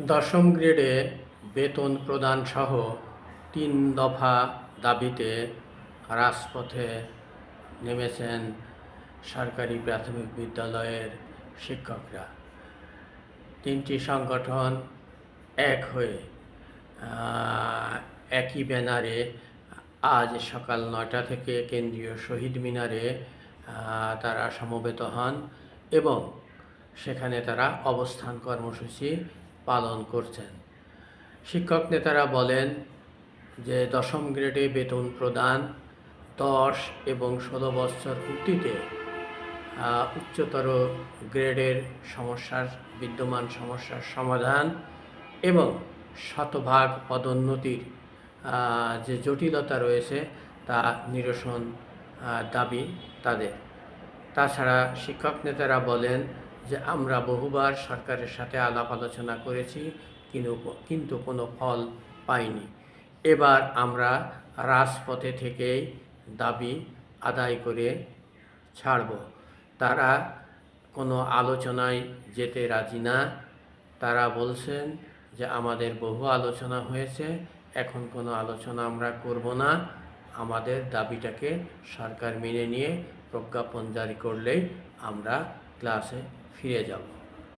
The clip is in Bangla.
দশম গ্রেডে বেতন প্রদানসহ ৩ দফা দাবিতে রাজপথে নেমেছেন সরকারি প্রাথমিক বিদ্যালয়ের শিক্ষকরা। ৩টি সংগঠন এক হয়ে একই ব্যানারে আজ সকাল ৯টা থেকে কেন্দ্রীয় শহীদ মিনারে তারা সমবেত হন এবং সেখানে তারা অবস্থান কর্মসূচি পালন করছেন। শিক্ষক নেতারা বলেন যে দশম গ্রেডে বেতন প্রদান, 10 এবং 16 বছর পূর্তিতে উচ্চতর গ্রেডের বিদ্যমান সমস্যার সমাধান এবং শতভাগ পদোন্নতির যে জটিলতা রয়েছে তা নিরসন দাবি তাদের। তাছাড়া শিক্ষক নেতারা বলেন যে আমরা বহুবার সরকারের সাথে আলাপ আলোচনা করেছি, কিন্তু কোনো ফল পাইনি। এবার আমরা রাজপথে থেকেই দাবি আদায় করে ছাড়ব। তারা কোনো আলোচনায় যেতে রাজি না। তারা বলছেন যে আমাদের বহু আলোচনা হয়েছে, এখন কোনো আলোচনা আমরা করব না। আমাদের দাবিটাকে সরকার মেনে নিয়ে প্রজ্ঞাপন জারি করলেই আমরা ক্লাসে ফিরে যাব।